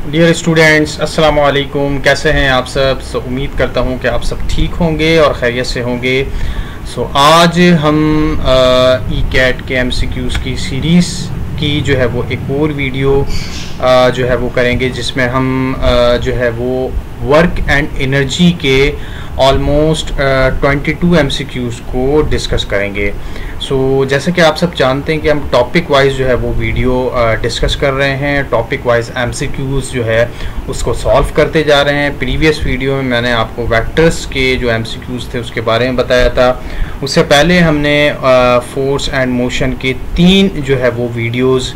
Dear students, अस्सलाम वालेकुम। कैसे हैं आप सब? उम्मीद करता हूं कि आप सब ठीक होंगे और खैरियत से होंगे। आज हम ई कैट के MCQs की सीरीज़ की जो है वो एक और वीडियो जो है वो करेंगे, जिसमें हम जो है वो वर्क एंड एनर्जी के ऑलमोस्ट 22 MCQs को डिस्कस करेंगे। जैसे कि आप सब जानते हैं कि हम टॉपिक वाइज जो है वो वीडियो डिस्कस कर रहे हैं। टॉपिक वाइज MCQs जो है उसको सॉल्व करते जा रहे हैं। प्रीवियस वीडियो में मैंने आपको वेक्टर्स के जो MCQs थे उसके बारे में बताया था। उससे पहले हमने फोर्स एंड मोशन के 3 जो है वो वीडियोज़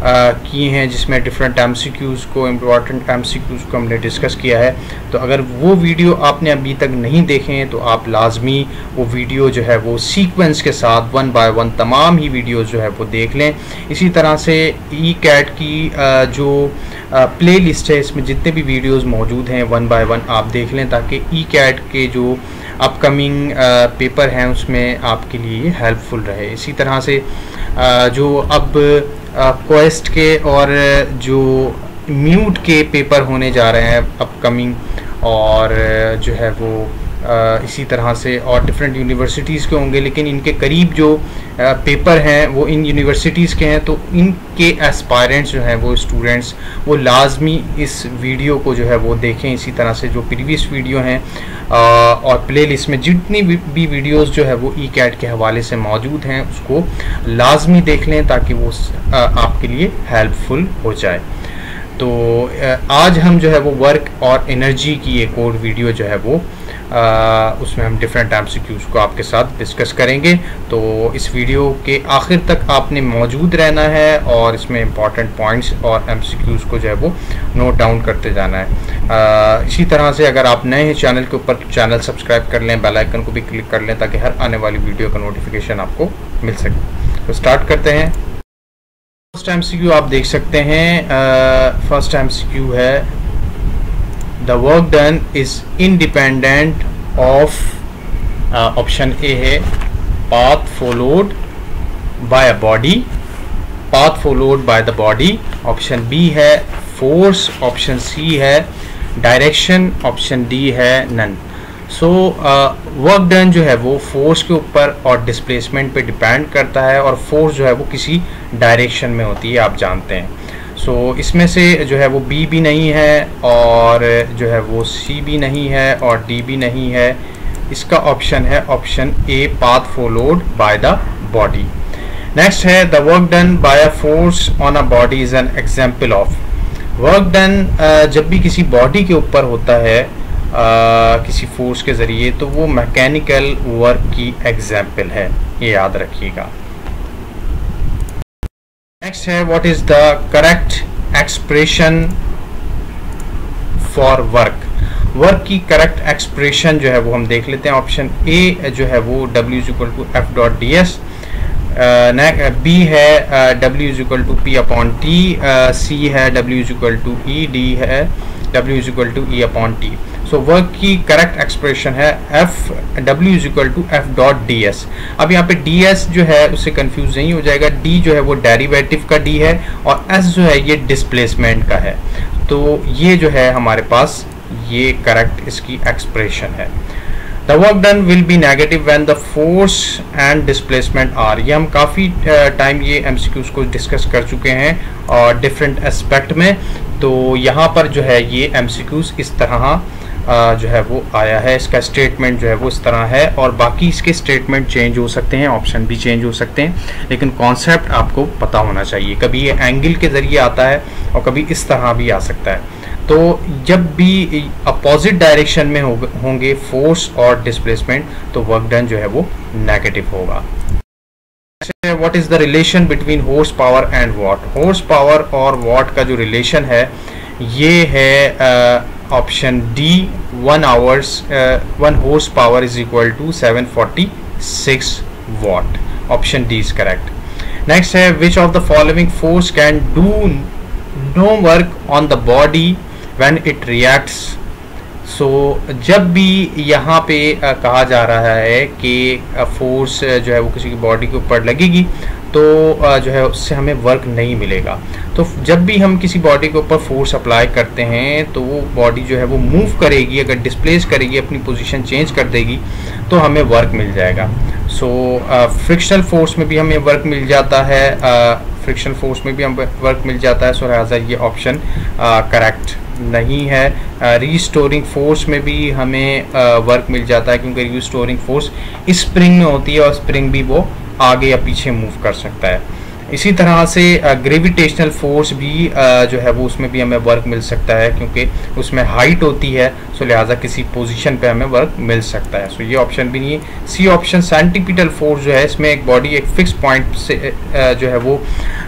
किए हैं, जिसमें डिफरेंट MCQs को, इम्पॉर्टेंट MCQs को हमने डिस्कस किया है। तो अगर वो वीडियो आपने अभी तक नहीं देखे हैं तो आप लाजमी वो वीडियो जो है वो सीक्वेंस के साथ 1 बाय 1 तमाम ही वीडियोस जो है वो देख लें। इसी तरह से ई कैट की जो प्ले लिस्ट है, इसमें जितने भी वीडियोस मौजूद हैं 1 बाय 1 आप देख लें, ताकि ई कैट के जो अपकमिंग पेपर हैं उसमें आपके लिए हेल्पफुल रहे। इसी तरह से जो अब क्वेस्ट के और जो म्यूट के पेपर होने जा रहे हैं अपकमिंग, और जो है वो इसी तरह से और डिफरेंट यूनिवर्सिटीज़ के होंगे, लेकिन इनके करीब जो पेपर हैं वो इन यूनिवर्सिटीज़ के हैं। तो इनके एस्पायरेंट्स जो हैं वो स्टूडेंट्स वो लाजमी इस वीडियो को जो है वो देखें। इसी तरह से जो प्रीवियस वीडियो हैं और प्लेलिस्ट में जितनी भी वीडियोस जो है वो ई कैट के हवाले से मौजूद हैं उसको लाजमी देख लें, ताकि वो आपके लिए हेल्पफुल हो जाए। तो आज हम जो है वो वर्क और एनर्जी की एक और वीडियो जो है वो उसमें हम डिफरेंट MCQs को आपके साथ डिस्कस करेंगे। तो इस वीडियो के आखिर तक आपने मौजूद रहना है और इसमें इंपॉर्टेंट पॉइंट्स और MCQs को जो है वो नोट डाउन करते जाना है। इसी तरह से अगर आप नए हैं चैनल के ऊपर, चैनल सब्सक्राइब कर लें, बेल आइकन को भी क्लिक कर लें, ताकि हर आने वाली वीडियो का नोटिफिकेशन आपको मिल सके। तो स्टार्ट करते हैं। फर्स्ट MCQ आप देख सकते हैं। फर्स्ट MCQ है the work done is independent of option A है path followed by a body, path followed by the body. Option B है फोर्स, ऑप्शन सी है डायरेक्शन, ऑप्शन डी है नन। वर्क डन जो है वो force के ऊपर और डिस्प्लेसमेंट पे डिपेंड करता है, और फोर्स जो है वो किसी डायरेक्शन में होती है, आप जानते हैं। इसमें से जो है वो बी भी नहीं है और जो है वो सी भी नहीं है और डी भी नहीं है। इसका ऑप्शन है option A path followed by the body. Next है the work done by a force on a body is an example of. Work done जब भी किसी बॉडी के ऊपर होता है किसी फोर्स के ज़रिए, तो वो मैकेनिकल वर्क की एग्जाम्पल है, ये याद रखिएगा। नेक्स्ट है what is the correct expression for work. Work की करेक्ट एक्सप्रेशन जो है वो हम देख लेते हैं। ऑप्शन ए जो है वो W = F.ds, बी है W = P/T, सी है W = E, डी है W = E/T। वर्क की करेक्ट एक्सप्रेशन है W = F.ds। अब यहाँ पे ds जो है उससे कंफ्यूज नहीं हो जाएगा। d जो है वो डेरिवेटिव का d है और s जो है ये डिस्प्लेसमेंट का है। तो ये जो है हमारे पास ये करेक्ट इसकी एक्सप्रेशन है। The work done will be negative when the force and displacement are. ये हम काफ़ी टाइम ये MCQs को डिस्कस कर चुके हैं और डिफरेंट एस्पेक्ट में। तो यहाँ पर जो है ये MCQs इस तरह जो है वो आया है। इसका स्टेटमेंट जो है वो इस तरह है, और बाकी इसके स्टेटमेंट चेंज हो सकते हैं, ऑप्शन भी चेंज हो सकते हैं, लेकिन कॉन्सेप्ट आपको पता होना चाहिए। कभी ये एंगल के ज़रिए आता है और कभी इस तरह भी आ सकता है। तो जब भी अपोजिट डायरेक्शन में होंगे फोर्स और डिस्प्लेसमेंट, तो वर्क डन जो है वो नेगेटिव होगा। What is the relation between horse power and watt. Horse power और वॉट का जो रिलेशन है ये है option D 1 horse power is equal to 746 watt. Option D is correct. Next है which of the following force can do no work on the body when it reacts. जब भी यहाँ पे कहा जा रहा है कि फोर्स जो है वो किसी की बॉडी के ऊपर लगेगी, तो जो है उससे हमें वर्क नहीं मिलेगा। तो जब भी हम किसी बॉडी के ऊपर फोर्स अप्लाई करते हैं तो वो बॉडी जो है वो मूव करेगी, अगर डिस्प्लेस करेगी, अपनी पोजीशन चेंज कर देगी तो हमें वर्क मिल जाएगा। सो फ्रिक्शनल फोर्स में भी हमें वर्क मिल जाता है, फ्रिक्शनल फोर्स में भी हमें वर्क मिल जाता है। सो लिहाजा ये ऑप्शन करेक्ट नहीं है। रीस्टोरिंग फोर्स में भी हमें वर्क मिल जाता है, क्योंकि रीस्टोरिंग फोर्स स्प्रिंग में होती है और स्प्रिंग भी वो आगे या पीछे मूव कर सकता है। इसी तरह से ग्रेविटेशनल फोर्स भी जो है वो उसमें भी हमें वर्क मिल सकता है, क्योंकि उसमें हाइट होती है। सो लिहाजा किसी पोजीशन पे हमें वर्क मिल सकता है। सो ये ऑप्शन भी नहीं है। सी ऑप्शन सेंटीपिटल फोर्स जो है, इसमें एक बॉडी एक फिक्स पॉइंट से जो है वो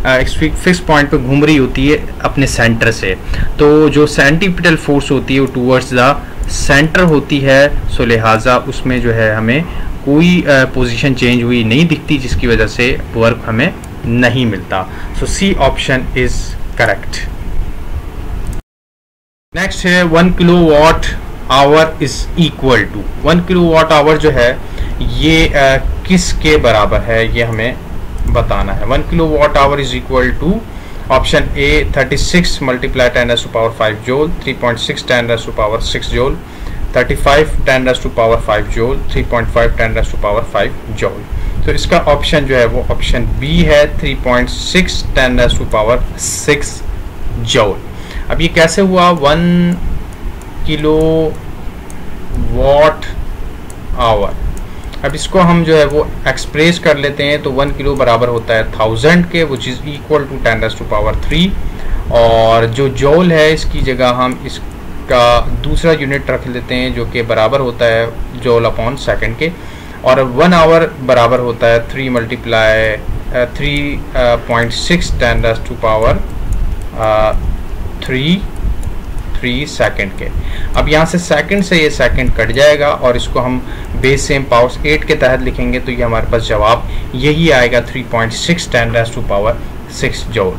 एक फिक्स पॉइंट पे घूम रही होती है अपने सेंटर से, तो जो सेंटीपिटल फोर्स होती है वो टूवर्ड्स द सेंटर होती है। सो लिहाजा उसमें जो है हमें कोई पोजीशन चेंज हुई नहीं दिखती, जिसकी वजह से वर्क हमें नहीं मिलता। So C option is correct. Next है 1 kilowatt hour is equal to. 1 kilowatt hour जो है ये किसके बराबर है, ये हमें बताना है। 1 kilowatt hour is equal to option A 36 multiply 10⁵ joule, 3.6 10⁵ joule, 35 10⁵ joule, 3.5 10⁵ joule. तो इसका ऑप्शन जो है वो ऑप्शन बी है, 3.6 10⁶ जूल। अब ये कैसे हुआ? 1 किलो वॉट आवर। अब इसको हम जो है वो एक्सप्रेस कर लेते हैं, तो 1 किलो बराबर होता है 1000 के, विच इज़ इक्वल टू 10⁻3। और जो जूल है इसकी जगह हम इसका दूसरा यूनिट रख लेते हैं, जो कि बराबर होता है जूल अपॉन सेकंड के। और 1 आवर बराबर होता है 3 मल्टीप्लाई 3.6 10⁻3 सेकंड के। अब यहाँ से सेकंड से ये सेकंड कट जाएगा और इसको हम बेस सेम पावर 8 के तहत लिखेंगे, तो ये हमारे पास जवाब यही आएगा, 3.6 10⁻6 joule.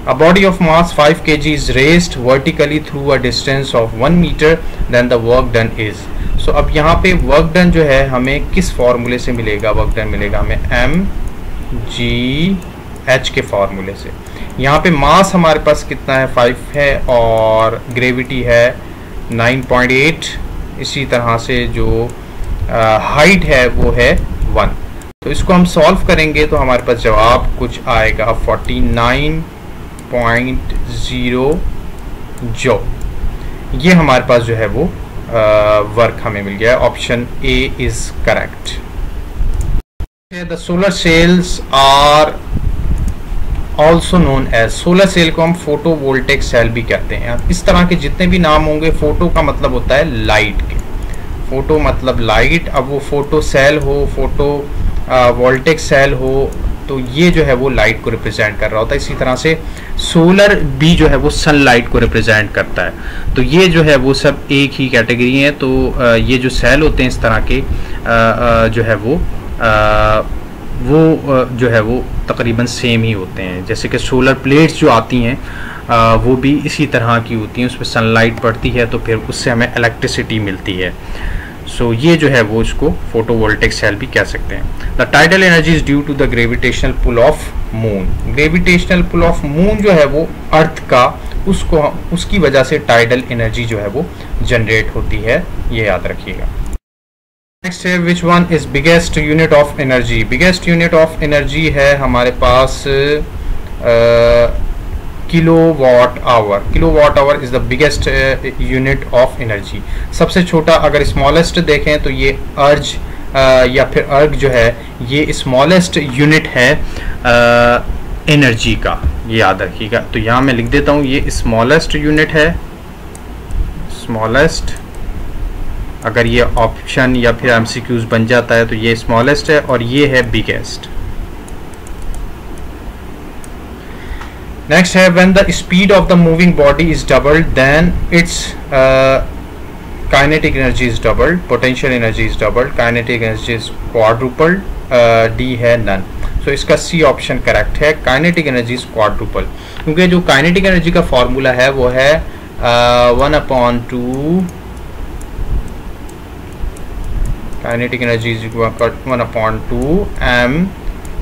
A body of mass 5 kg is raised vertically through a distance of 1 meter, then the work done is। So अब यहाँ पे वर्क डन जो है हमें किस फॉर्मूले से मिलेगा? वर्क डन मिलेगा हमें mgh के फॉर्मूले से। यहाँ पे मास हमारे पास कितना है? 5 है और ग्रेविटी है 9.8। इसी तरह से जो हाइट है वो है 1। तो इसको हम सॉल्व करेंगे तो हमारे पास जवाब कुछ आएगा 49.0 जूल। ये हमारे पास जो है वो वर्क हमें मिल गया है। Option A is correct. The solar cells are also known as. Solar cell को हम फोटोवोल्टेक सेल भी कहते हैं। इस तरह के जितने भी नाम होंगे, फोटो का मतलब होता है लाइट के, फोटो मतलब लाइट। अब वो फोटो सेल हो, फोटो वोल्टेक सेल हो, तो ये जो है वो लाइट को रिप्रेजेंट कर रहा होता है। इसी तरह से सोलर भी जो है वो सनलाइट को रिप्रेजेंट करता है। तो ये जो है वो सब एक ही कैटेगरी है। तो ये जो सेल होते हैं इस तरह के जो है वो जो है वो तकरीबन सेम ही होते हैं। जैसे कि सोलर प्लेट्स जो आती हैं वो भी इसी तरह की होती हैं, उसमें सनलाइट पड़ती है तो फिर उससे हमें इलेक्ट्रिसिटी मिलती है। सो ये जो है वो इसको फोटोवोल्टेक सेल भी कह सकते हैं। The tidal energy is due to the gravitational pull of moon. Gravitational pull of moon जो है वो अर्थ का, उसकी वजह से टाइडल एनर्जी जो है वो जनरेट होती है, ये याद रखिएगा। नेक्स्ट है which one is biggest unit of energy. Biggest unit of energy है हमारे पास kilowatt hour. Kilowatt hour is the biggest unit of energy. सबसे छोटा अगर स्मॉलेस्ट देखें तो ये अर्ज या फिर अर्ग जो है ये स्मॉलेस्ट यूनिट है एनर्जी का, ये याद रखिएगा। तो यहाँ मैं लिख देता हूँ, ये स्मॉलेस्ट यूनिट है, स्मॉलेस्ट। अगर ये ऑप्शन या फिर एमसीक्यूज बन जाता है तो ये स्मॉलेस्ट है और ये है बिगेस्ट। नेक्स्ट है when the speed of the moving body is doubled then its kinetic energy is doubled, potential energy is doubled, kinetic energy is quadrupled, D है नन। तो इसका सी ऑप्शन करेक्ट है, kinetic energy is quadruple. क्योंकि जो kinetic energy का formula है वो है 1/2 kinetic energy is 1/2 m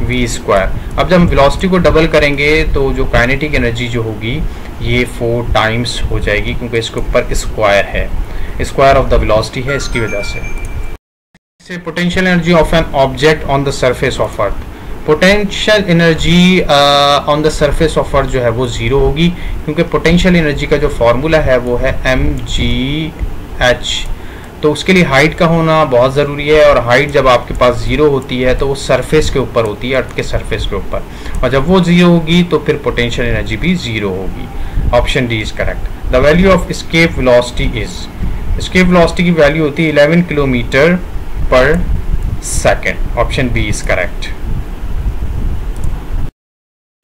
v square. अब जब हम वेलोसिटी को डबल करेंगे तो जो काइनेटिक एनर्जी जो होगी ये 4 टाइम्स हो जाएगी, क्योंकि इसके ऊपर स्क्वायर है, स्क्वायर ऑफ द वेलोसिटी है, इसकी वजह से। Potential energy of an object on the surface of earth, potential energy on the surface of earth जो है वो ज़ीरो होगी, क्योंकि पोटेंशियल एनर्जी का जो फार्मूला है वो है mgh। तो उसके लिए हाइट का होना बहुत ज़रूरी है, और हाइट जब आपके पास ज़ीरो होती है तो वो सरफेस के ऊपर होती है, अर्थ के सरफेस के ऊपर, और जब वो ज़ीरो होगी तो फिर पोटेंशियल एनर्जी भी ज़ीरो होगी। Option D is correct. The value of escape velocity is, escape velocity की वैल्यू होती है 11 किलोमीटर पर second. Option B is correct.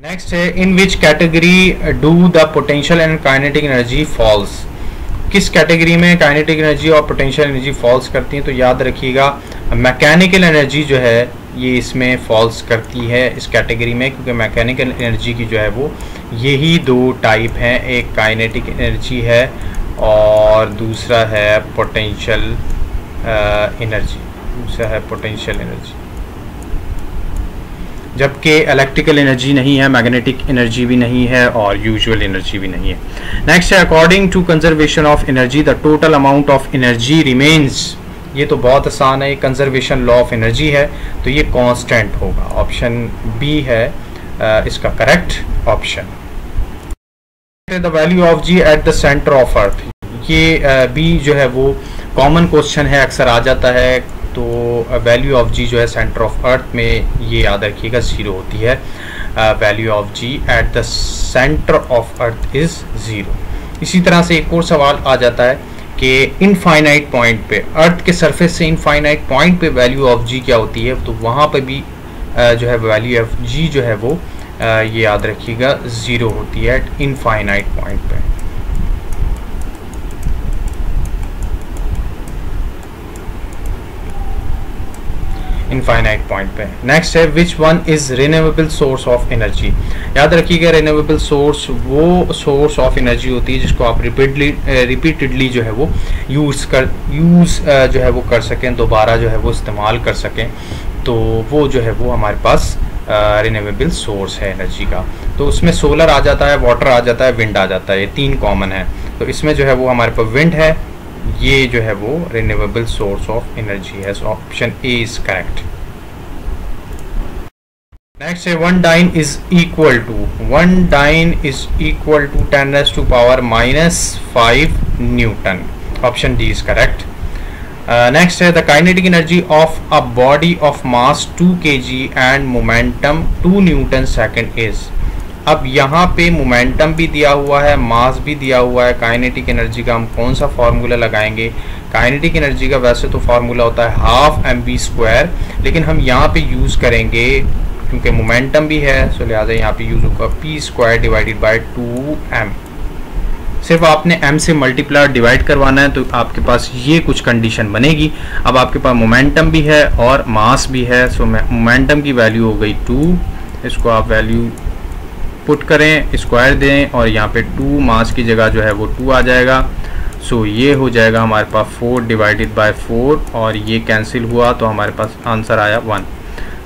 Next है in which category do the potential and kinetic energy falls, किस category में kinetic energy और potential energy falls करती हैं? तो याद रखिएगा मैकेनिकल एनर्जी जो है ये इसमें फॉल्स करती है इस कैटेगरी में, क्योंकि मैकेनिकल एनर्जी की जो है वो यही दो टाइप हैं, एक काइनेटिक एनर्जी है और दूसरा है पोटेंशियल एनर्जी, जबकि इलेक्ट्रिकल एनर्जी नहीं है, मैग्नेटिक एनर्जी भी नहीं है और यूजुअल एनर्जी भी नहीं है। नेक्स्ट है according to conservation of energy the total amount of energy remains, ये तो बहुत आसान है, कंजर्वेशन लॉ ऑफ एनर्जी है तो ये कांस्टेंट होगा। ऑप्शन बी है इसका correct option. The value of g at the centre of earth, ये बी जो है वो कॉमन क्वेश्चन है, अक्सर आ जाता है, तो वैल्यू ऑफ जी जो है सेंटर ऑफ अर्थ में ये याद रखिएगा ज़ीरो होती है। Value of g at the centre of earth is zero. इसी तरह से एक और सवाल आ जाता है कि इनफाइनाइट पॉइंट पे, अर्थ के सरफेस से इनफाइनाइट पॉइंट पे वैल्यू ऑफ जी क्या होती है, तो वहाँ पे भी जो है वैल्यू ऑफ जी जो है वो ये याद रखिएगा ज़ीरो होती है एट इनफाइनाइट पॉइंट पे। इनफाइनाइट पॉइंट पे। नेक्स्ट है which one is renewable source of energy, याद रखिएगा रिन्यूएबल सोर्स वो सोर्स ऑफ एनर्जी होती है जिसको आप रिपीटेडली जो है वो यूज़ जो है वो कर सकें, दोबारा जो है वो इस्तेमाल कर सकें, तो वो जो है वो हमारे पास रिन्यूएबल सोर्स है एनर्जी का। तो उसमें सोलर आ जाता है, वाटर आ जाता है, विंड आ जाता है, ये तीन कॉमन है। तो इसमें जो है वो हमारे पास विंड है, ये जो है वो रिन्यूएबल सोर्स ऑफ एनर्जी है। Option A is correct. Next है one dyne is equal to 10⁻⁻⁵ newton. Option D is correct. Next है the kinetic energy of a body of mass 2 kg and momentum 2 newton second is. अब यहाँ पे momentum भी दिया हुआ है, मास भी दिया हुआ है, काइनेटिक एनर्जी का हम कौन सा फार्मूला लगाएंगे? काइनेटिक एनर्जी का वैसे तो फार्मूला होता है 12 mv², लेकिन हम यहाँ पे यूज़ करेंगे क्योंकि मोमेंटम भी है, सो लिहाजा यहाँ पे यूज़ होगा p² डिवाइडेड बाय 2m। सिर्फ आपने m से मल्टीप्लाई डिवाइड करवाना है तो आपके पास ये कुछ कंडीशन बनेगी। अब आपके पास मोमेंटम भी है और मास भी है, सो मोमेंटम की वैल्यू हो गई 2, इसको आप वैल्यू पुट करें, स्क्वायर दें और यहाँ पे 2 मास की जगह जो है वो 2 आ जाएगा। सो ये हो जाएगा हमारे पास 4 डिवाइडेड बाय 4 और ये कैंसिल हुआ तो हमारे पास आंसर आया 1।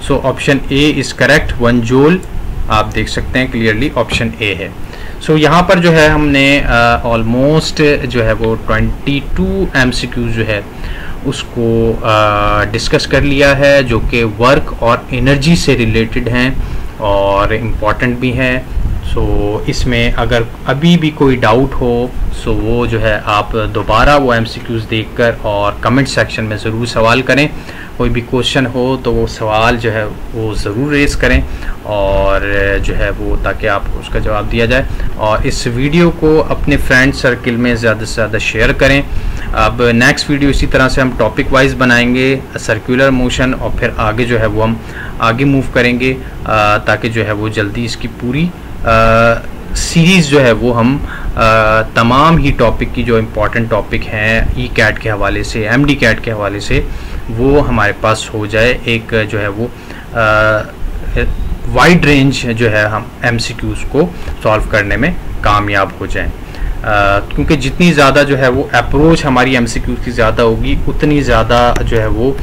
So option A is correct. 1 joule आप देख सकते हैं क्लियरली ऑप्शन ए है। सो यहाँ पर जो है हमने ऑलमोस्ट जो है वो 22 MCQ जो है उसको डिस्कस कर लिया है, जो कि वर्क और एनर्जी से रिलेटेड हैं और इम्पॉर्टेंट भी हैं। सो इसमें अगर अभी भी कोई डाउट हो सो वो जो है आप दोबारा वो MCQs देखकर और कमेंट सेक्शन में ज़रूर सवाल करें। कोई भी क्वेश्चन हो तो वो सवाल जो है वो ज़रूर रेज़ करें और जो है वो ताकि आपको उसका जवाब दिया जाए। और इस वीडियो को अपने फ्रेंड सर्किल में ज़्यादा से ज़्यादा शेयर करें। अब नेक्स्ट वीडियो इसी तरह से हम टॉपिक वाइज बनाएंगे, सर्कुलर मोशन, और फिर आगे जो है वो हम आगे मूव करेंगे ताकि जो है वो जल्दी इसकी पूरी सीरीज़ जो है वो हम तमाम ही टॉपिक की जो इम्पोर्टेंट टॉपिक हैं ई-कैट के हवाले से, MD-कैट के हवाले से, वो हमारे पास हो जाए। एक जो है वो वाइड रेंज जो है हम MCQs को सॉल्व करने में कामयाब हो जाएं। क्योंकि जितनी ज़्यादा जो है वो अप्रोच हमारी MCQs की ज़्यादा होगी उतनी ज़्यादा जो है वो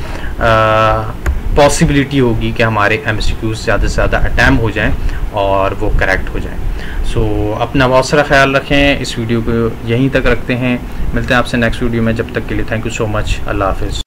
पॉसिबिलिटी होगी कि हमारे MCQs ज़्यादा से ज़्यादा अटैम्प्ट हो जाएं और वो करेक्ट हो जाएं। सो अपना बहुत सारा ख्याल रखें। इस वीडियो को यहीं तक रखते हैं, मिलते हैं आपसे नेक्स्ट वीडियो में। जब तक के लिए थैंक यू सो मच, अल्लाह हाफिज़।